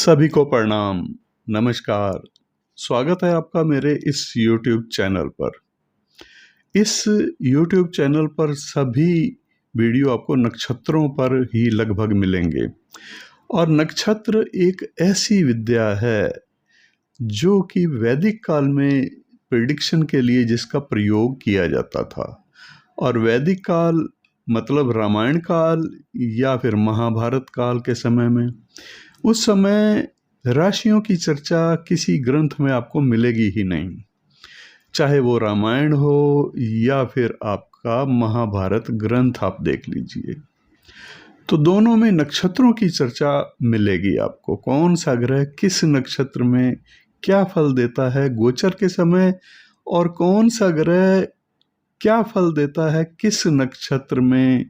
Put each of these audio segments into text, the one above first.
सभी को प्रणाम, नमस्कार। स्वागत है आपका मेरे इस YouTube चैनल पर। इस YouTube चैनल पर सभी वीडियो आपको नक्षत्रों पर ही लगभग मिलेंगे और नक्षत्र एक ऐसी विद्या है जो कि वैदिक काल में प्रेडिक्शन के लिए जिसका प्रयोग किया जाता था। और वैदिक काल मतलब रामायण काल या फिर महाभारत काल के समय में, उस समय राशियों की चर्चा किसी ग्रंथ में आपको मिलेगी ही नहीं, चाहे वो रामायण हो या फिर आपका महाभारत ग्रंथ आप देख लीजिए। तो दोनों में नक्षत्रों की चर्चा मिलेगी आपको। कौन सा ग्रह किस नक्षत्र में क्या फल देता है गोचर के समय, और कौन सा ग्रह क्या फल देता है किस नक्षत्र में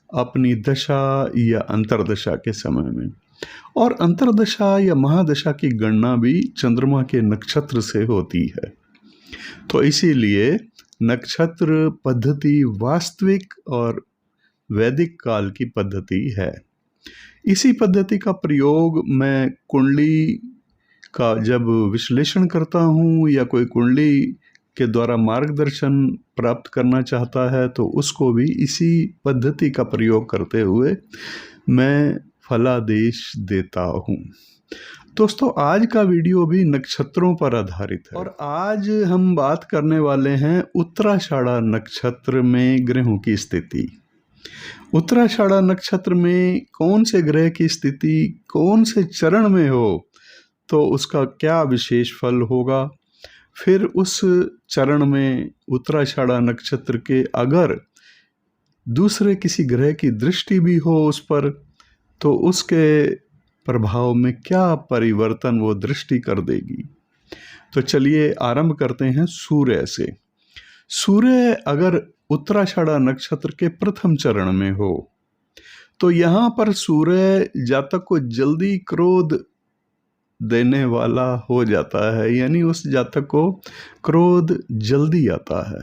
अपनी दशा या अंतर्दशा के समय में। और अंतर्दशा या महादशा की गणना भी चंद्रमा के नक्षत्र से होती है। तो इसीलिए नक्षत्र पद्धति वास्तविक और वैदिक काल की पद्धति है। इसी पद्धति का प्रयोग मैं कुंडली का जब विश्लेषण करता हूँ या कोई कुंडली के द्वारा मार्गदर्शन प्राप्त करना चाहता है तो उसको भी इसी पद्धति का प्रयोग करते हुए मैं फलादेश देता हूँ। दोस्तों, आज का वीडियो भी नक्षत्रों पर आधारित है और आज हम बात करने वाले हैं उत्तराषाढ़ा नक्षत्र में ग्रहों की स्थिति। उत्तराषाढ़ा नक्षत्र में कौन से ग्रह की स्थिति कौन से चरण में हो तो उसका क्या विशेष फल होगा। फिर उस चरण में उत्तराषाढ़ा नक्षत्र के अगर दूसरे किसी ग्रह की दृष्टि भी हो उस पर तो उसके प्रभाव में क्या परिवर्तन वो दृष्टि कर देगी। तो चलिए आरंभ करते हैं सूर्य से। सूर्य अगर उत्तराषाढ़ा नक्षत्र के प्रथम चरण में हो तो यहाँ पर सूर्य जातक को जल्दी क्रोध देने वाला हो जाता है, यानी उस जातक को क्रोध जल्दी आता है।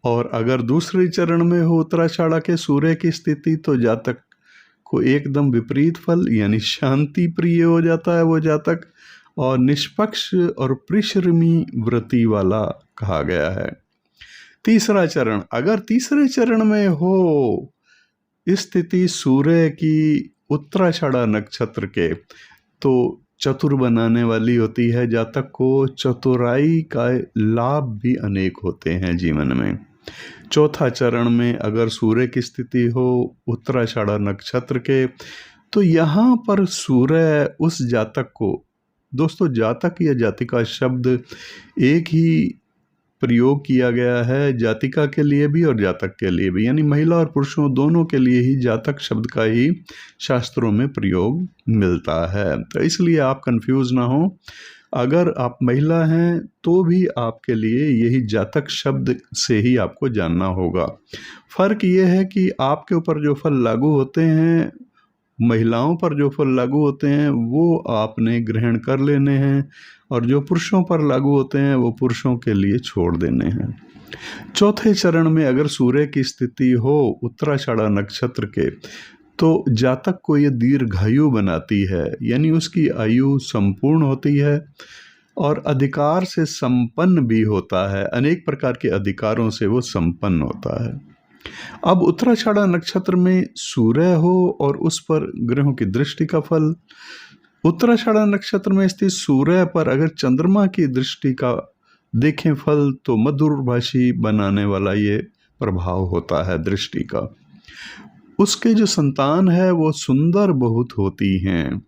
और अगर दूसरे चरण में हो उत्तराषाढ़ा के सूर्य की स्थिति तो जातक को एकदम विपरीत फल, यानी शांति प्रिय हो जाता है वो जातक, और निष्पक्ष और परिश्रमी वृत्ति वाला कहा गया है। तीसरा चरण, अगर तीसरे चरण में हो स्थिति सूर्य की उत्तराषाढ़ा नक्षत्र के तो चतुर बनाने वाली होती है जातक को। चतुराई का लाभ भी अनेक होते हैं जीवन में। चौथा चरण में अगर सूर्य की स्थिति हो उत्तराषाढ़ा नक्षत्र के तो यहाँ पर सूर्य उस जातक को, दोस्तों जातक या जातिका शब्द एक ही प्रयोग किया गया है, जातिका के लिए भी और जातक के लिए भी, यानी महिला और पुरुषों दोनों के लिए ही जातक शब्द का ही शास्त्रों में प्रयोग मिलता है। तो इसलिए आप कंफ्यूज ना हो, अगर आप महिला हैं तो भी आपके लिए यही जातक शब्द से ही आपको जानना होगा। फर्क ये है कि आपके ऊपर जो फल लागू होते हैं, महिलाओं पर जो फल लागू होते हैं वो आपने ग्रहण कर लेने हैं, और जो पुरुषों पर लागू होते हैं वो पुरुषों के लिए छोड़ देने हैं। चौथे चरण में अगर सूर्य की स्थिति हो उत्तराषाढ़ा नक्षत्र के तो जातक को ये दीर्घायु बनाती है, यानी उसकी आयु संपूर्ण होती है और अधिकार से संपन्न भी होता है। अनेक प्रकार के अधिकारों से वो संपन्न होता है। अब उत्तराषाढ़ा नक्षत्र में सूर्य हो और उस पर ग्रहों की दृष्टि का फल। उत्तराषाढ़ा नक्षत्र में स्थित सूर्य पर अगर चंद्रमा की दृष्टि का देखें फल तो मधुरभाषी बनाने वाला ये प्रभाव होता है दृष्टि का। उसके जो संतान है वो सुंदर बहुत होती हैं।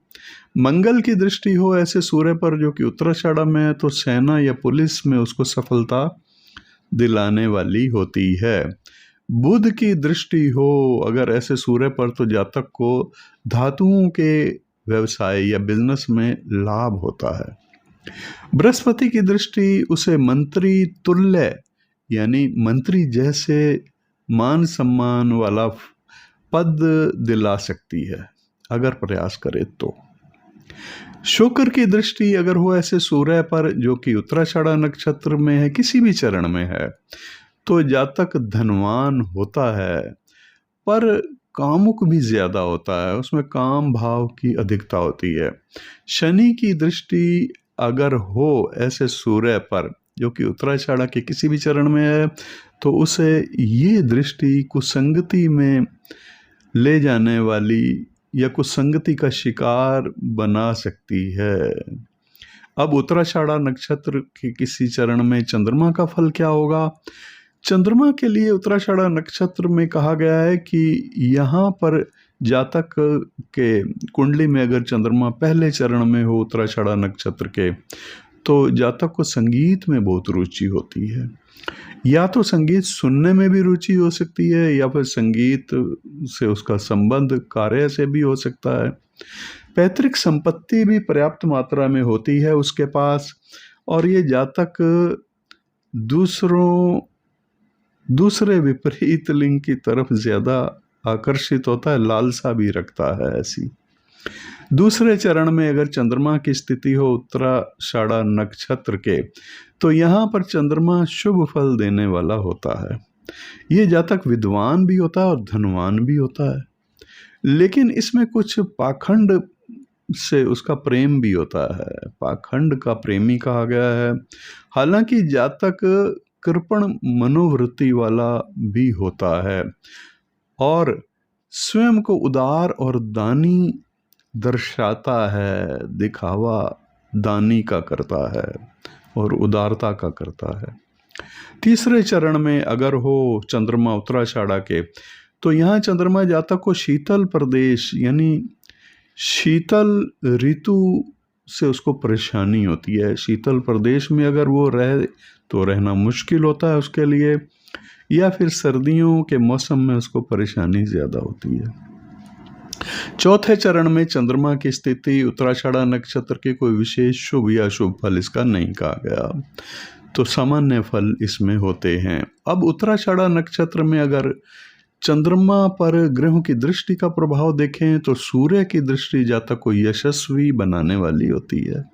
मंगल की दृष्टि हो ऐसे सूर्य पर जो कि उत्तराषाढ़ा में है तो सेना या पुलिस में उसको सफलता दिलाने वाली होती है। बुध की दृष्टि हो अगर ऐसे सूर्य पर तो जातक को धातुओं के व्यवसाय या बिजनेस में लाभ होता है। बृहस्पति की दृष्टि उसे मंत्री तुल्य, यानी मंत्री जैसे मान सम्मान वाला पद दिला सकती है अगर प्रयास करे तो। शुक्र की दृष्टि अगर हो ऐसे सूर्य पर जो कि उत्तराषाढ़ा नक्षत्र में है, किसी भी चरण में है, तो जातक धनवान होता है, पर कामुक भी ज़्यादा होता है, उसमें काम भाव की अधिकता होती है। शनि की दृष्टि अगर हो ऐसे सूर्य पर जो कि उत्तराषाढ़ा के किसी भी चरण में है, तो उसे ये दृष्टि कुसंगति में ले जाने वाली या कुसंगति का शिकार बना सकती है। अब उत्तराषाढ़ा नक्षत्र के किसी चरण में चंद्रमा का फल क्या होगा? चंद्रमा के लिए उत्तराषाढ़ा नक्षत्र में कहा गया है कि यहाँ पर जातक के कुंडली में अगर चंद्रमा पहले चरण में हो उत्तराषाढ़ा नक्षत्र के, तो जातक को संगीत में बहुत रुचि होती है। या तो संगीत सुनने में भी रुचि हो सकती है, या फिर संगीत से उसका संबंध कार्य से भी हो सकता है। पैतृक संपत्ति भी पर्याप्त मात्रा में होती है उसके पास, और ये जातक दूसरे विपरीत लिंग की तरफ ज्यादा आकर्षित होता है, लालसा भी रखता है ऐसी। दूसरे चरण में अगर चंद्रमा की स्थिति हो उत्तराषाढ़ा नक्षत्र के, तो यहाँ पर चंद्रमा शुभ फल देने वाला होता है। ये जातक विद्वान भी होता है और धनवान भी होता है, लेकिन इसमें कुछ पाखंड से उसका प्रेम भी होता है, पाखंड का प्रेमी कहा गया है। हालांकि जातक कृपण मनोवृत्ति वाला भी होता है और स्वयं को उदार और दानी दर्शाता है, दिखावा दानी का करता है और उदारता का करता है। तीसरे चरण में अगर हो चंद्रमा उत्तराषाढ़ा के, तो यहाँ चंद्रमा जातक को शीतल प्रदेश यानी शीतल ऋतु से उसको परेशानी होती है। शीतल प्रदेश में अगर वो रहे तो रहना मुश्किल होता है उसके लिए, या फिर सर्दियों के मौसम में उसको परेशानी ज़्यादा होती है। चौथे चरण में चंद्रमा की स्थिति उत्तराषाढ़ा नक्षत्र के कोई विशेष शुभ या शुभ फल इसका नहीं कहा गया, तो सामान्य फल इसमें होते हैं। अब उत्तराषाढ़ा नक्षत्र में अगर चंद्रमा पर ग्रहों की दृष्टि का प्रभाव देखें, तो सूर्य की दृष्टि जातक को यशस्वी बनाने वाली होती है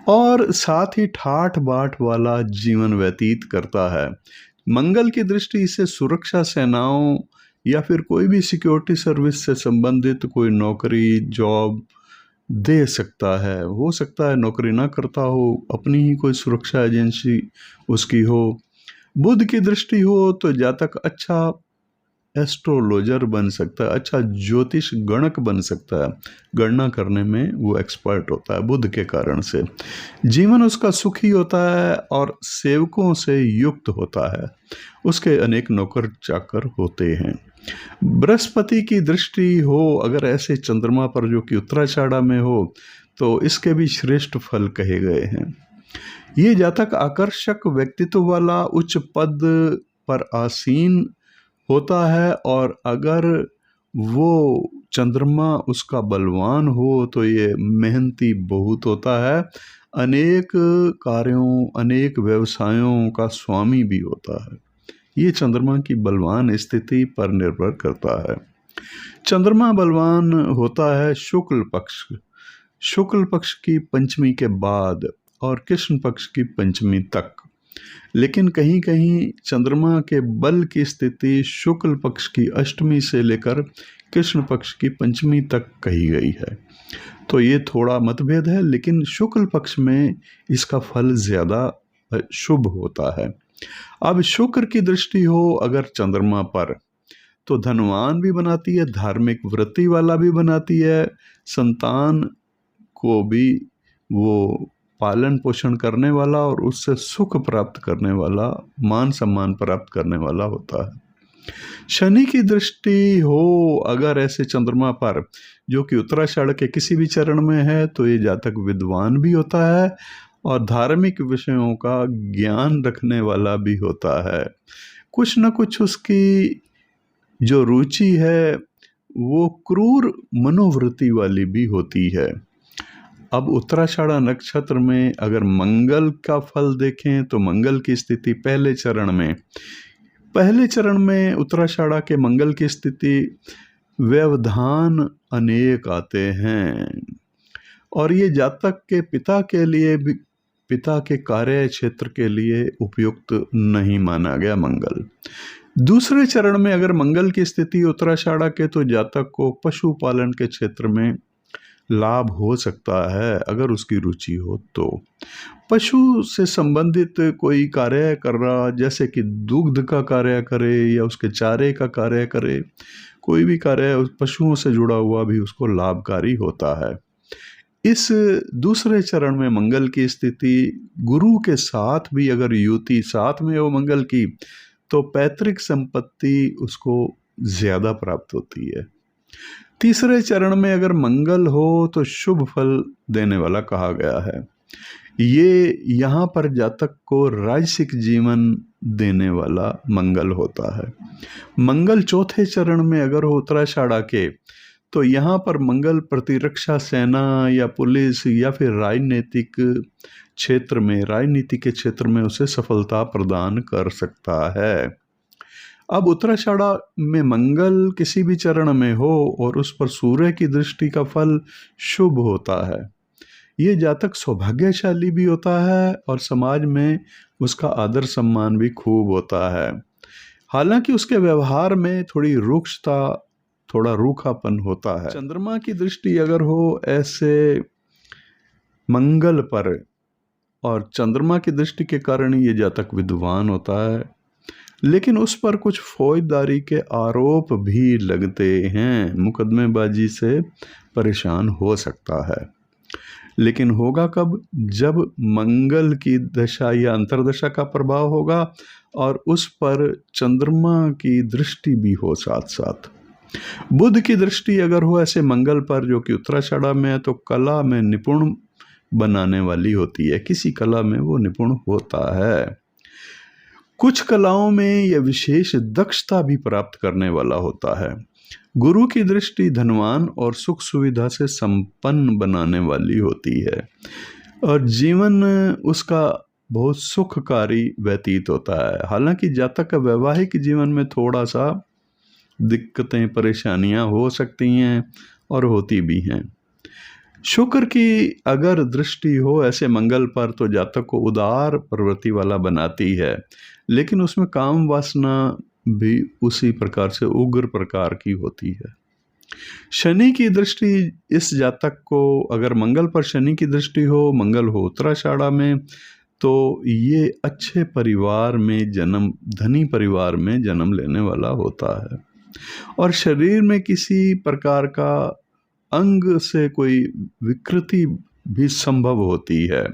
और साथ ही ठाठ बाट वाला जीवन व्यतीत करता है। मंगल की दृष्टि इसे सुरक्षा सेनाओं या फिर कोई भी सिक्योरिटी सर्विस से संबंधित कोई नौकरी जॉब दे सकता है। हो सकता है नौकरी ना करता हो, अपनी ही कोई सुरक्षा एजेंसी उसकी हो। बुध की दृष्टि हो तो जातक अच्छा एस्ट्रोलॉजर बन सकता है, अच्छा ज्योतिष गणक बन सकता है, गणना करने में वो एक्सपर्ट होता है बुध के कारण से। जीवन उसका सुखी होता है और सेवकों से युक्त होता है, उसके अनेक नौकर चाकर होते हैं। बृहस्पति की दृष्टि हो अगर ऐसे चंद्रमा पर जो कि उत्तराषाढ़ा में हो, तो इसके भी श्रेष्ठ फल कहे गए हैं। ये जातक आकर्षक व्यक्तित्व वाला उच्च पद पर आसीन होता है, और अगर वो चंद्रमा उसका बलवान हो तो ये मेहनती बहुत होता है, अनेक कार्यों अनेक व्यवसायों का स्वामी भी होता है। ये चंद्रमा की बलवान स्थिति पर निर्भर करता है। चंद्रमा बलवान होता है शुक्ल पक्ष की पंचमी के बाद और कृष्ण पक्ष की पंचमी तक, लेकिन कहीं कहीं चंद्रमा के बल की स्थिति शुक्ल पक्ष की अष्टमी से लेकर कृष्ण पक्ष की पंचमी तक कही गई है। तो ये थोड़ा मतभेद है, लेकिन शुक्ल पक्ष में इसका फल ज़्यादा शुभ होता है। अब शुक्र की दृष्टि हो अगर चंद्रमा पर, तो धनवान भी बनाती है, धार्मिक वृत्ति वाला भी बनाती है, संतान को भी वो पालन पोषण करने वाला और उससे सुख प्राप्त करने वाला, मान सम्मान प्राप्त करने वाला होता है। शनि की दृष्टि हो अगर ऐसे चंद्रमा पर जो कि उत्तराषाढ़ के किसी भी चरण में है, तो ये जातक विद्वान भी होता है और धार्मिक विषयों का ज्ञान रखने वाला भी होता है। कुछ न कुछ उसकी जो रुचि है वो क्रूर मनोवृत्ति वाली भी होती है। अब उत्तराषाढ़ा नक्षत्र में अगर मंगल का फल देखें, तो मंगल की स्थिति पहले चरण में उत्तराषाढ़ा के मंगल की स्थिति व्यवधान अनेक आते हैं, और ये जातक के पिता के लिए भी, पिता के कार्य क्षेत्र के लिए उपयुक्त नहीं माना गया मंगल। दूसरे चरण में अगर मंगल की स्थिति उत्तराषाढ़ा के तो जातक को पशुपालन के क्षेत्र में लाभ हो सकता है अगर उसकी रुचि हो तो। पशु से संबंधित कोई कार्य कर रहा, जैसे कि दूध का कार्य करे या उसके चारे का कार्य करे, कोई भी कार्य उस पशुओं से जुड़ा हुआ भी उसको लाभकारी होता है। इस दूसरे चरण में मंगल की स्थिति गुरु के साथ भी अगर युति साथ में हो मंगल की, तो पैतृक संपत्ति उसको ज्यादा प्राप्त होती है। तीसरे चरण में अगर मंगल हो तो शुभ फल देने वाला कहा गया है। ये यहाँ पर जातक को राजसिक जीवन देने वाला मंगल होता है। मंगल चौथे चरण में अगर हो उत्तराषाढ़ा के, तो यहाँ पर मंगल प्रतिरक्षा सेना या पुलिस या फिर राजनीतिक क्षेत्र में, राजनीति के क्षेत्र में उसे सफलता प्रदान कर सकता है। अब उत्तराषाढ़ा में मंगल किसी भी चरण में हो और उस पर सूर्य की दृष्टि का फल शुभ होता है, ये जातक सौभाग्यशाली भी होता है और समाज में उसका आदर सम्मान भी खूब होता है। हालांकि उसके व्यवहार में थोड़ी रुक्षता, थोड़ा रूखापन होता है। चंद्रमा की दृष्टि अगर हो ऐसे मंगल पर, और चंद्रमा की दृष्टि के कारण ये जातक विद्वान होता है, लेकिन उस पर कुछ फौजदारी के आरोप भी लगते हैं, मुकदमेबाजी से परेशान हो सकता है। लेकिन होगा कब? जब मंगल की दशा या अंतर्दशा का प्रभाव होगा और उस पर चंद्रमा की दृष्टि भी हो साथ साथ। बुध की दृष्टि अगर हो ऐसे मंगल पर, जो कि उत्तराषाढ़ा में है, तो कला में निपुण बनाने वाली होती है, किसी कला में वो निपुण होता है। कुछ कलाओं में यह विशेष दक्षता भी प्राप्त करने वाला होता है। गुरु की दृष्टि धनवान और सुख सुविधा से संपन्न बनाने वाली होती है और जीवन उसका बहुत सुखकारी व्यतीत होता है। हालांकि जातक का वैवाहिक जीवन में थोड़ा सा दिक्कतें, परेशानियां हो सकती हैं और होती भी हैं। शुक्र की अगर दृष्टि हो ऐसे मंगल पर, तो जातक को उदार प्रवृत्ति वाला बनाती है, लेकिन उसमें काम वासना भी उसी प्रकार से उग्र प्रकार की होती है। शनि की दृष्टि इस जातक को, अगर मंगल पर शनि की दृष्टि हो, मंगल हो उत्तराषाढ़ा में, तो ये अच्छे परिवार में जन्म, धनी परिवार में जन्म लेने वाला होता है और शरीर में किसी प्रकार का अंग से कोई विकृति भी संभव होती है।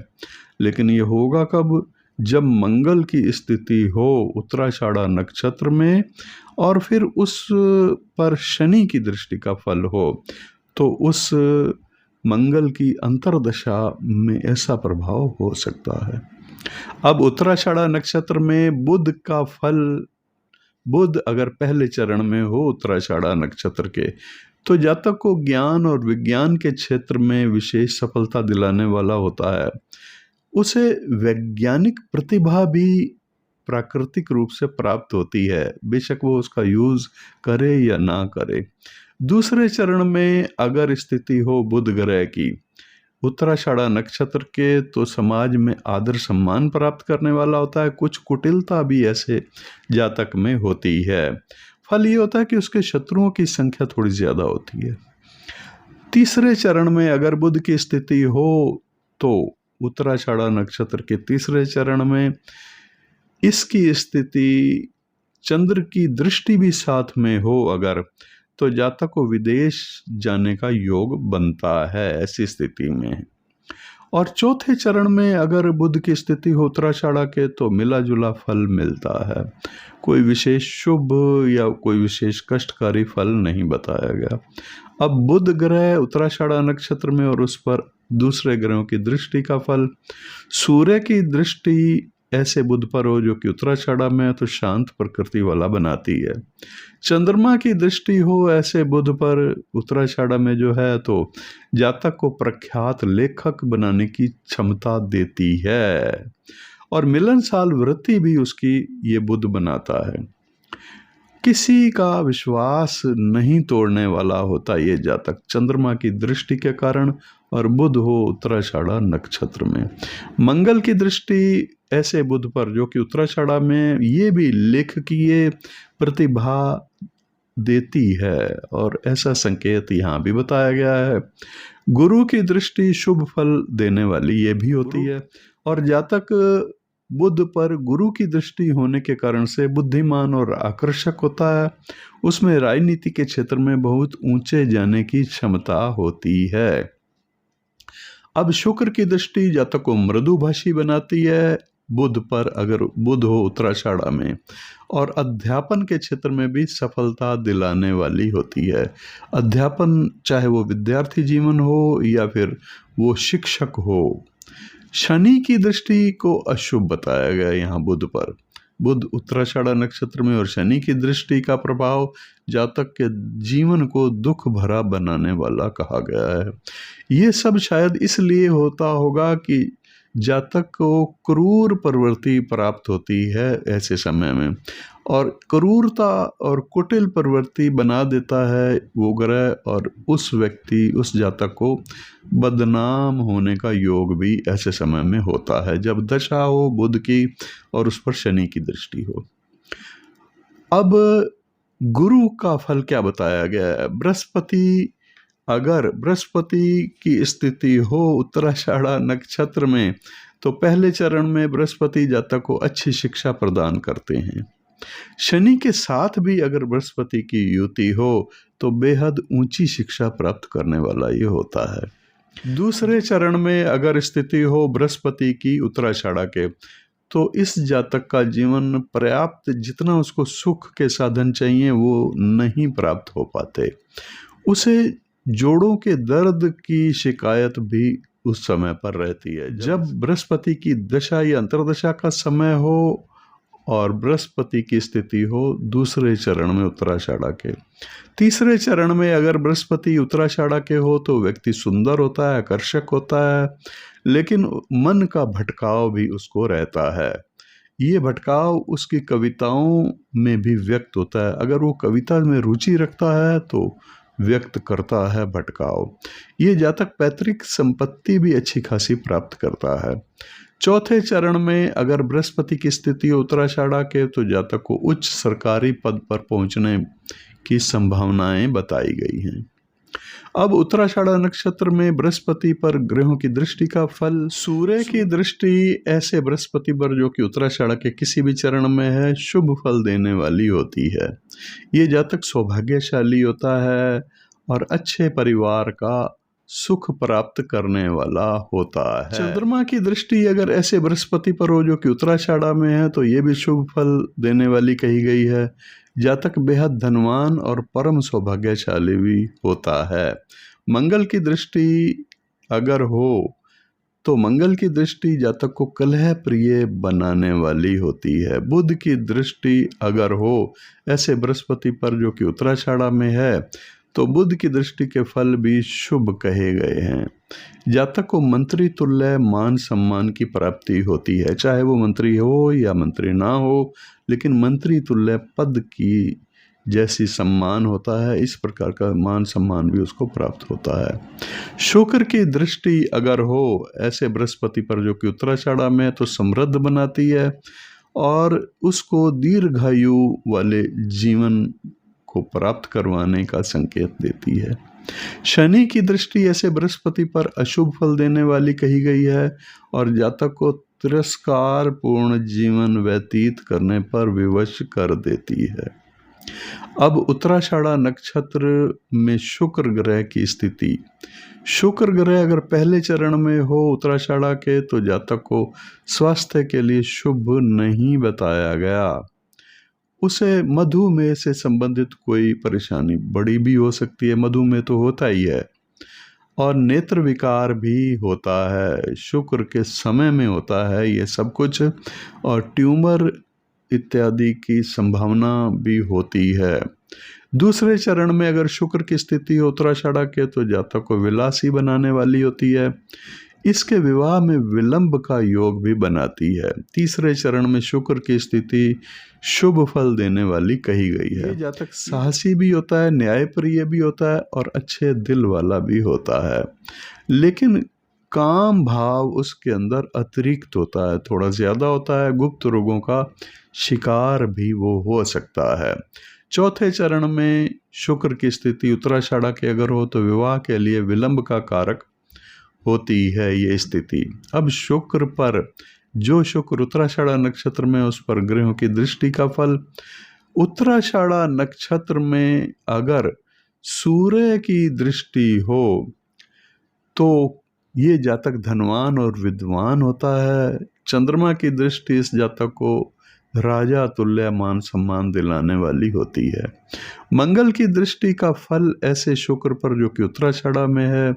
लेकिन ये होगा कब? जब मंगल की स्थिति हो उत्तराषाढ़ा नक्षत्र में और फिर उस पर शनि की दृष्टि का फल हो, तो उस मंगल की अंतर्दशा में ऐसा प्रभाव हो सकता है। अब उत्तराषाढ़ा नक्षत्र में बुध का फल, बुध अगर पहले चरण में हो उत्तराषाढ़ा नक्षत्र के, तो जातक को ज्ञान और विज्ञान के क्षेत्र में विशेष सफलता दिलाने वाला होता है। उसे वैज्ञानिक प्रतिभा भी प्राकृतिक रूप से प्राप्त होती है, बेशक वो उसका यूज करे या ना करे। दूसरे चरण में अगर स्थिति हो बुध ग्रह की उत्तराषाढ़ा नक्षत्र के, तो समाज में आदर सम्मान प्राप्त करने वाला होता है। कुछ कुटिलता भी ऐसे जातक में होती है। फल ये होता है कि उसके शत्रुओं की संख्या थोड़ी ज्यादा होती है। तीसरे चरण में अगर बुध की स्थिति हो, तो उत्तराषाढ़ा नक्षत्र के तीसरे चरण में इसकी स्थिति चंद्र की दृष्टि भी साथ में हो अगर, तो जातक को विदेश जाने का योग बनता है ऐसी स्थिति में। और चौथे चरण में अगर बुध की स्थिति हो उत्तराषाढ़ा के, तो मिला जुला फल मिलता है, कोई विशेष शुभ या कोई विशेष कष्टकारी फल नहीं बताया गया। अब बुध ग्रह उत्तराषाढ़ा नक्षत्र में और उस पर दूसरे ग्रहों की दृष्टि का फल, सूर्य की दृष्टि ऐसे बुध पर हो जो कि उत्तराषाढ़ा में है, तो शांत प्रकृति वाला बनाती है। चंद्रमा की दृष्टि हो ऐसे बुध पर उत्तराषाढ़ा में जो है, तो जातक को प्रख्यात लेखक बनाने की क्षमता देती है और मिलनसार वृत्ति भी उसकी ये बुध बनाता है। किसी का विश्वास नहीं तोड़ने वाला होता ये जातक चंद्रमा की दृष्टि के कारण, और बुध हो उत्तराषाढ़ा नक्षत्र में। मंगल की दृष्टि ऐसे बुध पर जो कि उत्तराषाढ़ा में ये भी लेखकीय प्रतिभा देती है, और ऐसा संकेत यहाँ भी बताया गया है। गुरु की दृष्टि शुभ फल देने वाली ये भी होती है, और जातक बुध पर गुरु की दृष्टि होने के कारण से बुद्धिमान और आकर्षक होता है। उसमें राजनीति के क्षेत्र में बहुत ऊंचे जाने की क्षमता होती है। अब शुक्र की दृष्टि जातक को मृदुभाषी बनाती है बुध पर, अगर बुध हो उत्तराषाढ़ा में, और अध्यापन के क्षेत्र में भी सफलता दिलाने वाली होती है। अध्यापन चाहे वो विद्यार्थी जीवन हो या फिर वो शिक्षक हो। शनि की दृष्टि को अशुभ बताया गया यहाँ बुध पर। बुध उत्तराषाढ़ा नक्षत्र में और शनि की दृष्टि का प्रभाव जातक के जीवन को दुख भरा बनाने वाला कहा गया है। ये सब शायद इसलिए होता होगा कि जातक को क्रूर प्रवृत्ति प्राप्त होती है ऐसे समय में, और क्रूरता और कुटिल प्रवृत्ति बना देता है वो ग्रह, और उस व्यक्ति उस जातक को बदनाम होने का योग भी ऐसे समय में होता है जब दशा हो बुध की और उस पर शनि की दृष्टि हो। अब गुरु का फल क्या बताया गया है। बृहस्पति, अगर बृहस्पति की स्थिति हो उत्तराषाढ़ा नक्षत्र में तो पहले चरण में बृहस्पति जातक को अच्छी शिक्षा प्रदान करते हैं। शनि के साथ भी अगर बृहस्पति की युति हो तो बेहद ऊंची शिक्षा प्राप्त करने वाला ये होता है। दूसरे चरण में अगर स्थिति हो बृहस्पति की उत्तराषाढ़ा के, तो इस जातक का जीवन पर्याप्त जितना उसको सुख के साधन चाहिए वो नहीं प्राप्त हो पाते। उसे जोड़ों के दर्द की शिकायत भी उस समय पर रहती है जब बृहस्पति की दशा या अंतर्दशा का समय हो और बृहस्पति की स्थिति हो दूसरे चरण में उत्तराषाढ़ा के। तीसरे चरण में अगर बृहस्पति उत्तराषाढ़ा के हो तो व्यक्ति सुंदर होता है, आकर्षक होता है, लेकिन मन का भटकाव भी उसको रहता है। ये भटकाव उसकी कविताओं में भी व्यक्त होता है। अगर वो कविता में रुचि रखता है तो व्यक्त करता है भटकाव। ये जातक पैतृक संपत्ति भी अच्छी खासी प्राप्त करता है। चौथे चरण में अगर बृहस्पति की स्थिति उत्तराषाढ़ा के तो जातक को उच्च सरकारी पद पर पहुंचने की संभावनाएं बताई गई हैं। अब उत्तराषाढ़ा नक्षत्र में बृहस्पति पर ग्रहों की दृष्टि का फल। सूर्य की दृष्टि ऐसे बृहस्पति पर जो कि उत्तराषाढ़ा के किसी भी चरण में है शुभ फल देने वाली होती है। ये जातक सौभाग्यशाली होता है और अच्छे परिवार का सुख प्राप्त करने वाला होता है। चंद्रमा की दृष्टि अगर ऐसे बृहस्पति पर हो जो कि उत्तराषाढ़ा में है तो ये भी शुभ फल देने वाली कही गई है। जातक बेहद धनवान और परम सौभाग्यशाली भी होता है। मंगल की दृष्टि अगर हो तो मंगल की दृष्टि जातक को कलह प्रिय बनाने वाली होती है। बुध की दृष्टि अगर हो ऐसे बृहस्पति पर जो कि उत्तराषाढ़ा में है तो बुध की दृष्टि के फल भी शुभ कहे गए हैं। जातक को मंत्री तुल्य मान सम्मान की प्राप्ति होती है, चाहे वो मंत्री हो या मंत्री ना हो, लेकिन मंत्री तुल्य पद की जैसी सम्मान होता है इस प्रकार का मान सम्मान भी उसको प्राप्त होता है। शुक्र की दृष्टि अगर हो ऐसे बृहस्पति पर जो कि उत्तराषाढ़ा में है तो समृद्ध बनाती है और उसको दीर्घायु वाले जीवन को प्राप्त करवाने का संकेत देती है। शनि की दृष्टि ऐसे बृहस्पति पर अशुभ फल देने वाली कही गई है और जातक को तिरस्कार पूर्ण जीवन व्यतीत करने पर विवश कर देती है। अब उत्तराषाढ़ा नक्षत्र में शुक्र ग्रह की स्थिति। शुक्र ग्रह अगर पहले चरण में हो उत्तराषाढ़ा के तो जातक को स्वास्थ्य के लिए शुभ नहीं बताया गया। उसे मधुमेह से संबंधित कोई परेशानी बड़ी भी हो सकती है, मधुमेह तो होता ही है, और नेत्र विकार भी होता है। शुक्र के समय में होता है ये सब कुछ, और ट्यूमर इत्यादि की संभावना भी होती है। दूसरे चरण में अगर शुक्र की स्थिति उत्तराषाढ़ा के तो जातक को विलासी बनाने वाली होती है, इसके विवाह में विलंब का योग भी बनाती है। तीसरे चरण में शुक्र की स्थिति शुभ फल देने वाली कही गई है। जातक साहसी भी होता है, न्यायप्रिय भी होता है और अच्छे दिल वाला भी होता है, लेकिन काम भाव उसके अंदर अतिरिक्त होता है, थोड़ा ज़्यादा होता है, गुप्त रोगों का शिकार भी वो हो सकता है। चौथे चरण में शुक्र की स्थिति उत्तराषाढ़ा के अगर हो तो विवाह के लिए विलंब का कारक होती है ये स्थिति। अब शुक्र पर, जो शुक्र उत्तराषाढ़ा नक्षत्र में, उस पर ग्रहों की दृष्टि का फल। उत्तराषाढ़ा नक्षत्र में अगर सूर्य की दृष्टि हो तो ये जातक धनवान और विद्वान होता है। चंद्रमा की दृष्टि इस जातक को राजा तुल्य मान सम्मान दिलाने वाली होती है। मंगल की दृष्टि का फल ऐसे शुक्र पर जो कि उत्तराषाढ़ा में है,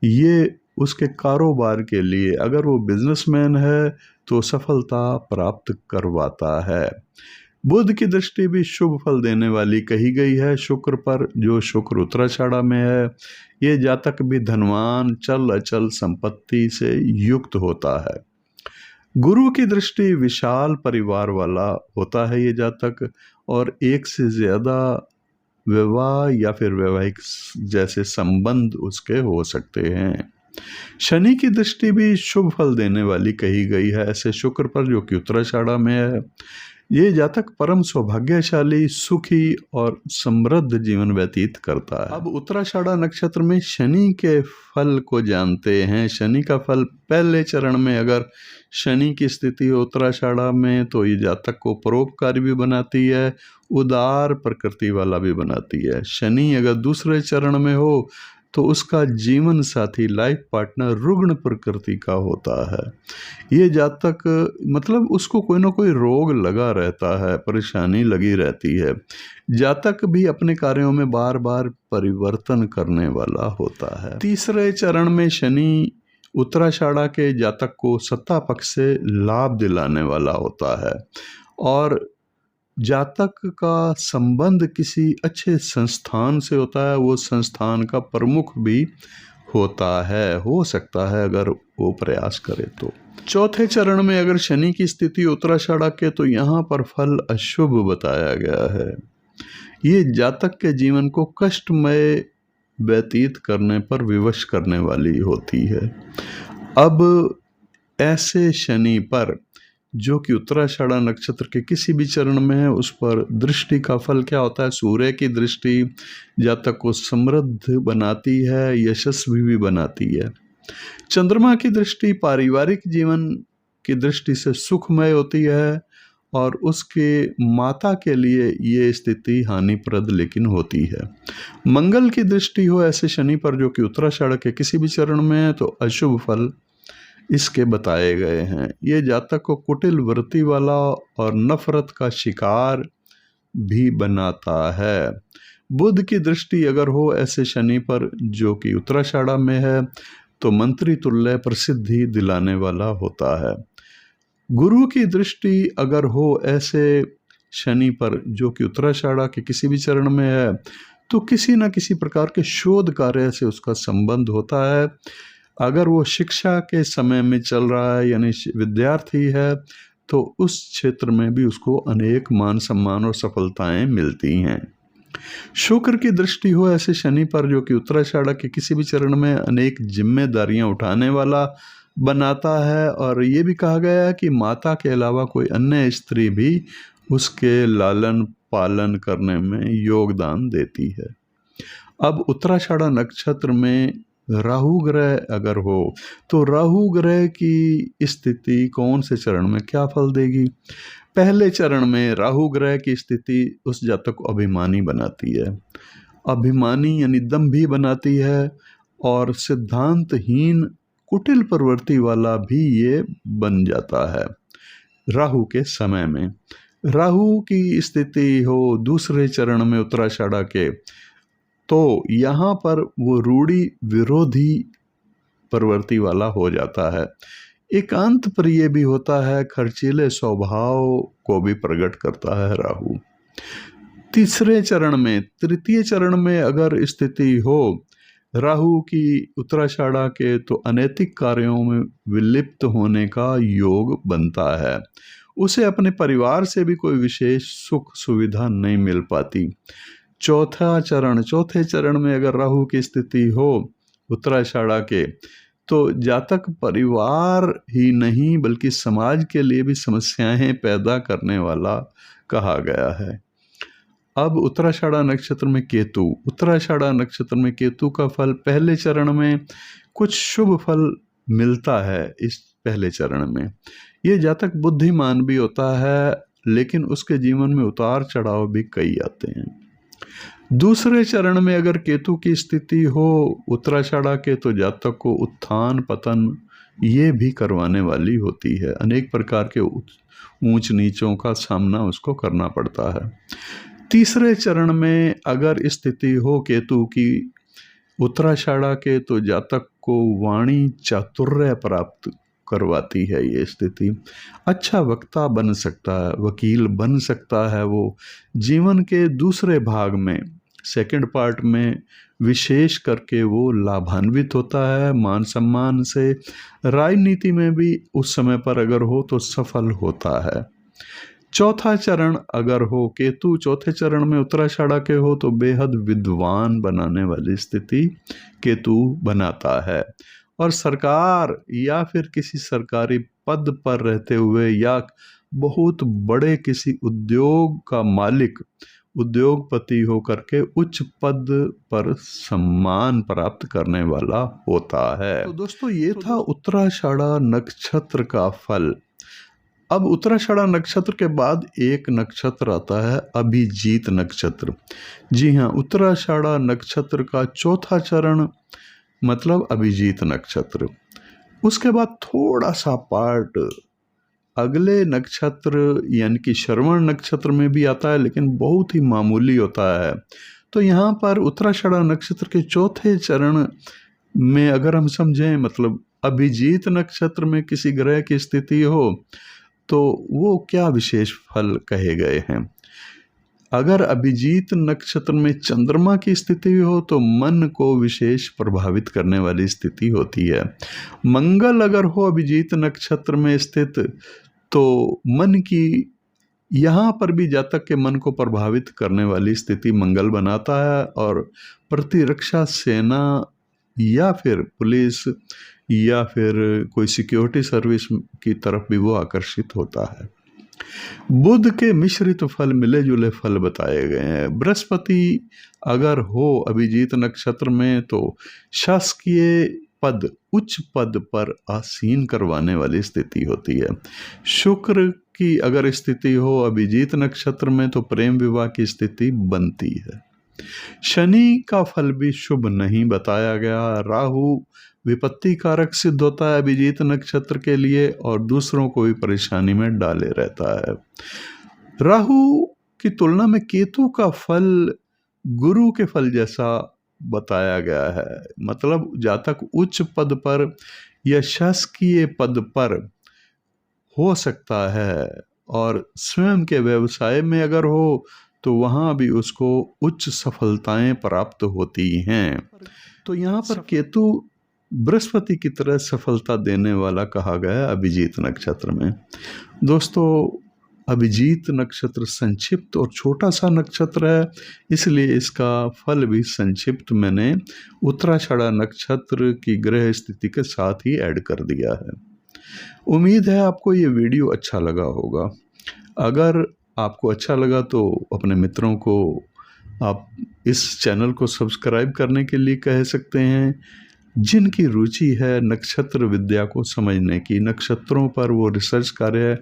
ये उसके कारोबार के लिए, अगर वो बिजनेसमैन है तो सफलता प्राप्त करवाता है। बुध की दृष्टि भी शुभ फल देने वाली कही गई है शुक्र पर, जो शुक्र उत्तराषाढ़ा में है। ये जातक भी धनवान, चल अचल संपत्ति से युक्त होता है। गुरु की दृष्टि विशाल परिवार वाला होता है ये जातक, और एक से ज्यादा विवाह या फिर वैवाहिक जैसे संबंध उसके हो सकते हैं। शनि की दृष्टि भी शुभ फल देने वाली कही गई है ऐसे शुक्र पर, जो कि उत्तराषाढ़ा में है। ये जातक परम सौभाग्यशाली, सुखी और समृद्ध जीवन व्यतीत करता है। अब उत्तराषाढ़ा नक्षत्र में शनि के फल को जानते हैं। शनि का फल पहले चरण में अगर शनि की स्थिति हो उत्तराषाढ़ा में तो ये जातक को परोपकारी भी बनाती है, उदार प्रकृति वाला भी बनाती है। शनि अगर दूसरे चरण में हो तो उसका जीवन साथी, लाइफ पार्टनर रुग्ण प्रकृति का होता है। ये जातक मतलब उसको कोई ना कोई रोग लगा रहता है, परेशानी लगी रहती है। जातक भी अपने कार्यों में बार बार परिवर्तन करने वाला होता है। तीसरे चरण में शनि उत्तराषाढ़ा के जातक को सत्ता पक्ष से लाभ दिलाने वाला होता है, और जातक का संबंध किसी अच्छे संस्थान से होता है, वो संस्थान का प्रमुख भी होता है, हो सकता है अगर वो प्रयास करे तो। चौथे चरण में अगर शनि की स्थिति उत्तराषाढ़ा के, तो यहाँ पर फल अशुभ बताया गया है। ये जातक के जीवन को कष्टमय व्यतीत करने पर विवश करने वाली होती है। अब ऐसे शनि पर, जो कि उत्तराषाढ़ा नक्षत्र के किसी भी चरण में है, उस पर दृष्टि का फल क्या होता है? सूर्य की दृष्टि जातक को समृद्ध बनाती है, यशस्वी भी बनाती है। चंद्रमा की दृष्टि पारिवारिक जीवन की दृष्टि से सुखमय होती है, और उसके माता के लिए ये स्थिति हानिप्रद लेकिन होती है। मंगल की दृष्टि हो ऐसे शनि पर, जो कि उत्तराषाढ़ा के किसी भी चरण में है, तो अशुभ फल इसके बताए गए हैं। ये जातक को कुटिल वृत्ति वाला और नफरत का शिकार भी बनाता है। बुध की दृष्टि अगर हो ऐसे शनि पर, जो कि उत्तराषाढ़ा में है, तो मंत्री तुल्य प्रसिद्धि दिलाने वाला होता है। गुरु की दृष्टि अगर हो ऐसे शनि पर, जो कि उत्तराषाढ़ा के किसी भी चरण में है, तो किसी न किसी प्रकार के शोध कार्य से उसका संबंध होता है। अगर वो शिक्षा के समय में चल रहा है, यानी विद्यार्थी है, तो उस क्षेत्र में भी उसको अनेक मान सम्मान और सफलताएं मिलती हैं। शुक्र की दृष्टि हो ऐसे शनि पर, जो कि उत्तराषाढ़ा के किसी भी चरण में अनेक जिम्मेदारियां उठाने वाला बनाता है, और ये भी कहा गया है कि माता के अलावा कोई अन्य स्त्री भी उसके लालन पालन करने में योगदान देती है। अब उत्तराषाढ़ा नक्षत्र में राहु ग्रह अगर हो, तो राहु ग्रह की स्थिति कौन से चरण में क्या फल देगी? पहले चरण में राहु ग्रह की स्थिति उस जातक को अभिमानी बनाती है। अभिमानी यानी दंभी बनाती है, और सिद्धांतहीन कुटिल प्रवृत्ति वाला भी ये बन जाता है राहु के समय में। राहु की स्थिति हो दूसरे चरण में उत्तराषाढ़ा के, तो यहाँ पर वो रूढ़ी विरोधी प्रवृत्ति वाला हो जाता है। एकांत प्रिय भी होता है, खर्चीले स्वभाव को भी प्रकट करता है राहु। तीसरे चरण में, तृतीय चरण में अगर स्थिति हो राहु की उत्तराषाढ़ा के, तो अनैतिक कार्यों में विलिप्त होने का योग बनता है। उसे अपने परिवार से भी कोई विशेष सुख सुविधा नहीं मिल पाती। चौथे चरण में अगर राहु की स्थिति हो उत्तराषाढ़ा के, तो जातक परिवार ही नहीं बल्कि समाज के लिए भी समस्याएं पैदा करने वाला कहा गया है। अब उत्तराषाढ़ा नक्षत्र में केतु, उत्तराषाढ़ा नक्षत्र में केतु का फल पहले चरण में कुछ शुभ फल मिलता है। इस पहले चरण में ये जातक बुद्धिमान भी होता है, लेकिन उसके जीवन में उतार चढ़ाव भी कई आते हैं। दूसरे चरण में अगर केतु की स्थिति हो उत्तराषाढ़ा के, तो जातक को उत्थान पतन ये भी करवाने वाली होती है। अनेक प्रकार के ऊंच नीचों का सामना उसको करना पड़ता है। तीसरे चरण में अगर स्थिति हो केतु की उत्तराषाढ़ा के, तो जातक को वाणी चातुर्य प्राप्त करवाती है। ये स्थिति अच्छा वक्ता बन सकता है, वकील बन सकता है। वो जीवन के दूसरे भाग में, सेकंड पार्ट में विशेष करके वो लाभान्वित होता है। मान सम्मान से राजनीति में भी उस समय पर अगर हो तो सफल होता है। चौथा चरण अगर हो केतु चौथे चरण में उत्तराषाढ़ा के हो, तो बेहद विद्वान बनाने वाली स्थिति केतु बनाता है। और सरकार या फिर किसी सरकारी पद पर रहते हुए या बहुत बड़े किसी उद्योग का मालिक, उद्योगपति होकर के उच्च पद पर सम्मान प्राप्त करने वाला होता है। तो दोस्तों ये था उत्तराषाढ़ा नक्षत्र का फल। अब उत्तराषाढ़ा नक्षत्र के बाद एक नक्षत्र आता है अभिजीत नक्षत्र। जी हाँ, उत्तराषाढ़ा नक्षत्र का चौथा चरण मतलब अभिजीत नक्षत्र। उसके बाद थोड़ा सा पार्ट अगले नक्षत्र यानी कि श्रवण नक्षत्र में भी आता है, लेकिन बहुत ही मामूली होता है। तो यहाँ पर उत्तराषाढ़ा नक्षत्र के चौथे चरण में अगर हम समझें, मतलब अभिजीत नक्षत्र में किसी ग्रह की स्थिति हो तो वो क्या विशेष फल कहे गए हैं। अगर अभिजीत नक्षत्र में चंद्रमा की स्थिति हो तो मन को विशेष प्रभावित करने वाली स्थिति होती है। मंगल अगर हो अभिजीत नक्षत्र में स्थित, तो मन की यहाँ पर भी जातक के मन को प्रभावित करने वाली स्थिति मंगल बनाता है, और प्रतिरक्षा सेना या फिर पुलिस या फिर कोई सिक्योरिटी सर्विस की तरफ भी वो आकर्षित होता है। बुध के मिश्रित फल, मिले जुले फल बताए गए हैं। बृहस्पति अगर हो अभिजीत नक्षत्र में, तो शासकीय पद, उच्च पद पर आसीन करवाने वाली स्थिति होती है। शुक्र की अगर स्थिति हो अभिजीत नक्षत्र में, तो प्रेम विवाह की स्थिति बनती है। शनि का फल भी शुभ नहीं बताया गया। राहु विपत्ति कारक सिद्ध होता है अभिजीत नक्षत्र के लिए, और दूसरों को भी परेशानी में डाले रहता है। राहु की तुलना में केतु का फल गुरु के फल जैसा बताया गया है। मतलब जातक उच्च पद पर या शासकीय पद पर हो सकता है, और स्वयं के व्यवसाय में अगर हो तो वहाँ भी उसको उच्च सफलताएं प्राप्त होती हैं। तो यहाँ पर केतु बृहस्पति की तरह सफलता देने वाला कहा गया अभिजीत नक्षत्र में। दोस्तों अभिजीत नक्षत्र संक्षिप्त और छोटा सा नक्षत्र है, इसलिए इसका फल भी संक्षिप्त मैंने उत्तराषाढ़ा नक्षत्र की ग्रह स्थिति के साथ ही ऐड कर दिया है। उम्मीद है आपको ये वीडियो अच्छा लगा होगा। अगर आपको अच्छा लगा तो अपने मित्रों को आप इस चैनल को सब्सक्राइब करने के लिए कह सकते हैं। जिनकी रुचि है नक्षत्र विद्या को समझने की, नक्षत्रों पर वो रिसर्च कार्य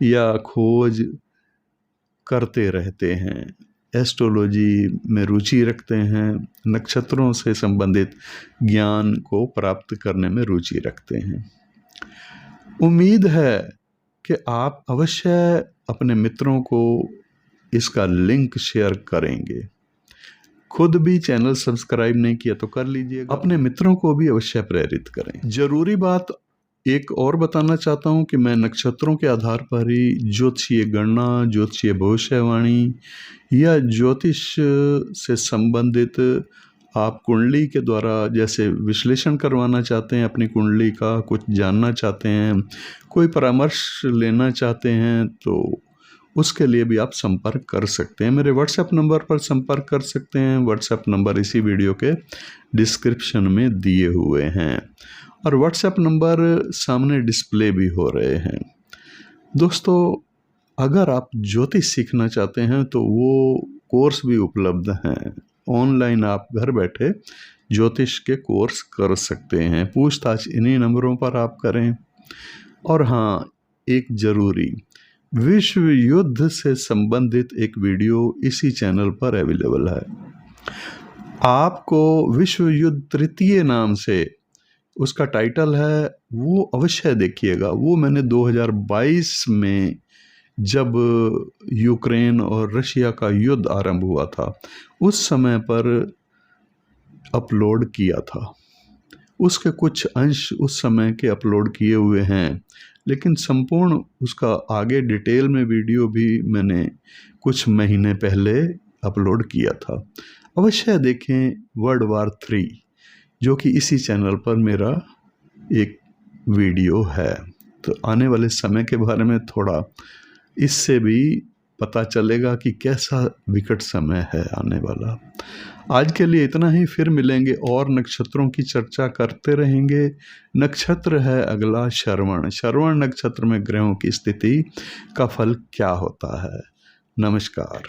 या खोज करते रहते हैं, एस्ट्रोलॉजी में रुचि रखते हैं, नक्षत्रों से संबंधित ज्ञान को प्राप्त करने में रुचि रखते हैं, उम्मीद है कि आप अवश्य अपने मित्रों को इसका लिंक शेयर करेंगे। खुद भी चैनल सब्सक्राइब नहीं किया तो कर लीजिएगा, अपने मित्रों को भी अवश्य प्रेरित करें। जरूरी बात एक और बताना चाहता हूं कि मैं नक्षत्रों के आधार पर ही ज्योतिषीय गणना, ज्योतिषीय भविष्यवाणी या ज्योतिष से संबंधित आप कुंडली के द्वारा जैसे विश्लेषण करवाना चाहते हैं, अपनी कुंडली का कुछ जानना चाहते हैं, कोई परामर्श लेना चाहते हैं, तो उसके लिए भी आप संपर्क कर सकते हैं। मेरे व्हाट्सएप नंबर पर संपर्क कर सकते हैं। व्हाट्सएप नंबर इसी वीडियो के डिस्क्रिप्शन में दिए हुए हैं। और व्हाट्सएप नंबर सामने डिस्प्ले भी हो रहे हैं। दोस्तों, अगर आप ज्योतिष सीखना चाहते हैं तो वो कोर्स भी उपलब्ध हैं। ऑनलाइन आप घर बैठे ज्योतिष के कोर्स कर सकते हैं। पूछताछ इन्हीं नंबरों पर आप करें। और हाँ, एक जरूरी विश्व युद्ध से संबंधित एक वीडियो इसी चैनल पर अवेलेबल है। आपको विश्व युद्ध तृतीय नाम से उसका टाइटल है, वो अवश्य देखिएगा। वो मैंने 2022 में जब यूक्रेन और रशिया का युद्ध आरंभ हुआ था उस समय पर अपलोड किया था। उसके कुछ अंश उस समय के अपलोड किए हुए हैं, लेकिन संपूर्ण उसका आगे डिटेल में वीडियो भी मैंने कुछ महीने पहले अपलोड किया था। अवश्य देखें वर्ल्ड वार 3, जो कि इसी चैनल पर मेरा एक वीडियो है। तो आने वाले समय के बारे में थोड़ा इससे भी पता चलेगा कि कैसा विकट समय है आने वाला। आज के लिए इतना ही, फिर मिलेंगे और नक्षत्रों की चर्चा करते रहेंगे। नक्षत्र है अगला श्रवण। श्रवण नक्षत्र में ग्रहों की स्थिति का फल क्या होता है। नमस्कार।